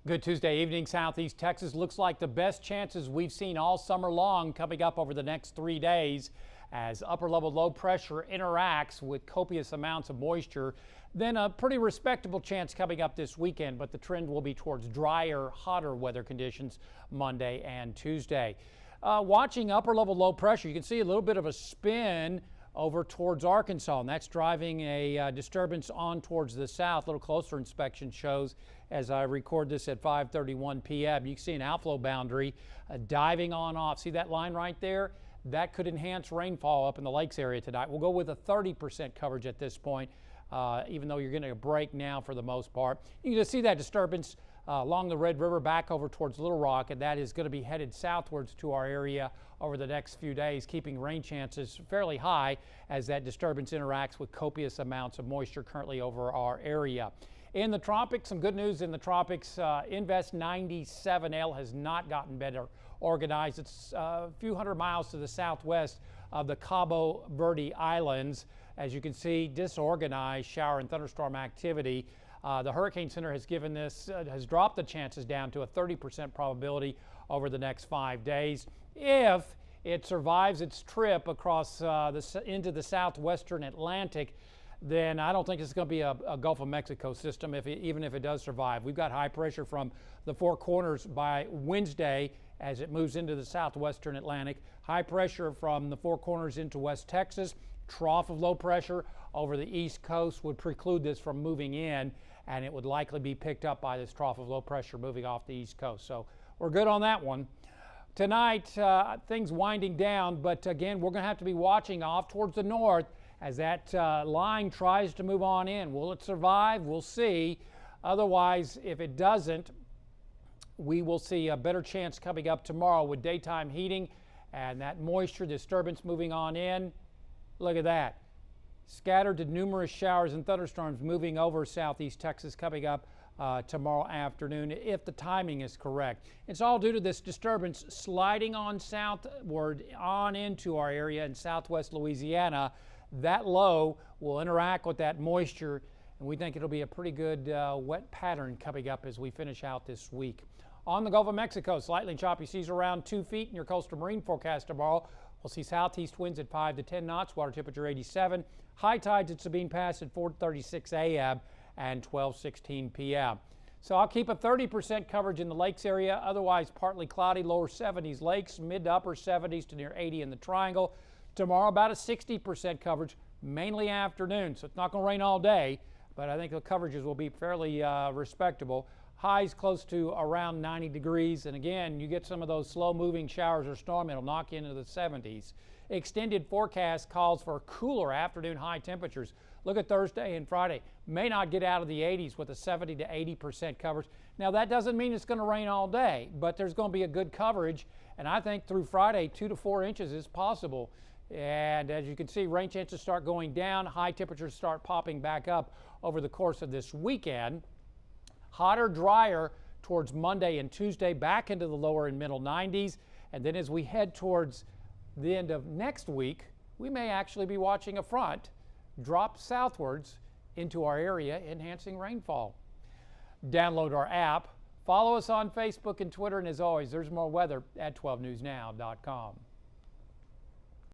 Good Tuesday evening, Southeast Texas. Looks like the best chances we've seen all summer long coming up over the next 3 days as upper level low pressure interacts with copious amounts of moisture. Then a pretty respectable chance coming up this weekend, but the trend will be towards drier, hotter weather conditions Monday and Tuesday. Watching upper level low pressure, you can see a little bit of a spin over towards Arkansas, and that's driving a disturbance on towards the south. A little closer inspection shows as I record this at 5:31 p.m. You can see an outflow boundary diving on off. See that line right there? That could enhance rainfall up in the lakes area tonight. We'll go with a 30% coverage at this point, even though you're getting a break now for the most part. You can just see that disturbance along the Red River back over towards Little Rock, and that is going to be headed southwards to our area over the next few days, keeping rain chances fairly high as that disturbance interacts with copious amounts of moisture currently over our area. In the tropics, some good news in the tropics. Invest 97L has not gotten better organized. It's a few hundred miles to the southwest of the Cabo Verde Islands. As you can see, disorganized shower and thunderstorm activity. The Hurricane Center has given this, has dropped the chances down to a 30% probability over the next 5 days. If it survives its trip across into the southwestern Atlantic, then I don't think it's going to be a Gulf of Mexico system, even if it does survive. We've got high pressure from the Four Corners by Wednesday as it moves into the southwestern Atlantic. High pressure from the Four Corners into West Texas. Trough of low pressure over the east coast would preclude this from moving in, and it would likely be picked up by this trough of low pressure moving off the east coast. So we're good on that one. Tonight, things winding down, but again, we're going to have to be watching off towards the north as that line tries to move on in. Will it survive? We'll see. Otherwise, if it doesn't, we will see a better chance coming up tomorrow with daytime heating and that moisture disturbance moving on in. Look at that. Scattered to numerous showers and thunderstorms moving over southeast Texas coming up tomorrow afternoon if the timing is correct. It's all due to this disturbance sliding on southward on into our area in southwest Louisiana. That low will interact with that moisture, and we think it'll be a pretty good wet pattern coming up as we finish out this week. On the Gulf of Mexico, slightly choppy seas around 2 feet in your coastal marine forecast tomorrow. We'll see southeast winds at 5 to 10 knots, water temperature 87. High tides at Sabine Pass at 4:36 a.m. and 12:16 p.m. So I'll keep a 30% coverage in the lakes area, otherwise partly cloudy, lower 70s lakes, mid to upper 70s to near 80 in the triangle. Tomorrow about a 60% coverage, mainly afternoon, so it's not going to rain all day, but I think the coverages will be fairly respectable. Highs close to around 90 degrees, and again, you get some of those slow-moving showers or storm, it'll knock you into the 70s. Extended forecast calls for cooler afternoon high temperatures. Look at Thursday and Friday. May not get out of the 80s with a 70 to 80% coverage. Now, that doesn't mean it's going to rain all day, but there's going to be a good coverage, and I think through Friday, 2 to 4 inches is possible. And as you can see, rain chances start going down, high temperatures start popping back up over the course of this weekend. Hotter, drier towards Monday and Tuesday, back into the lower and middle 90s. And then as we head towards the end of next week, we may actually be watching a front drop southwards into our area, enhancing rainfall. Download our app, follow us on Facebook and Twitter, and as always, there's more weather at 12newsnow.com.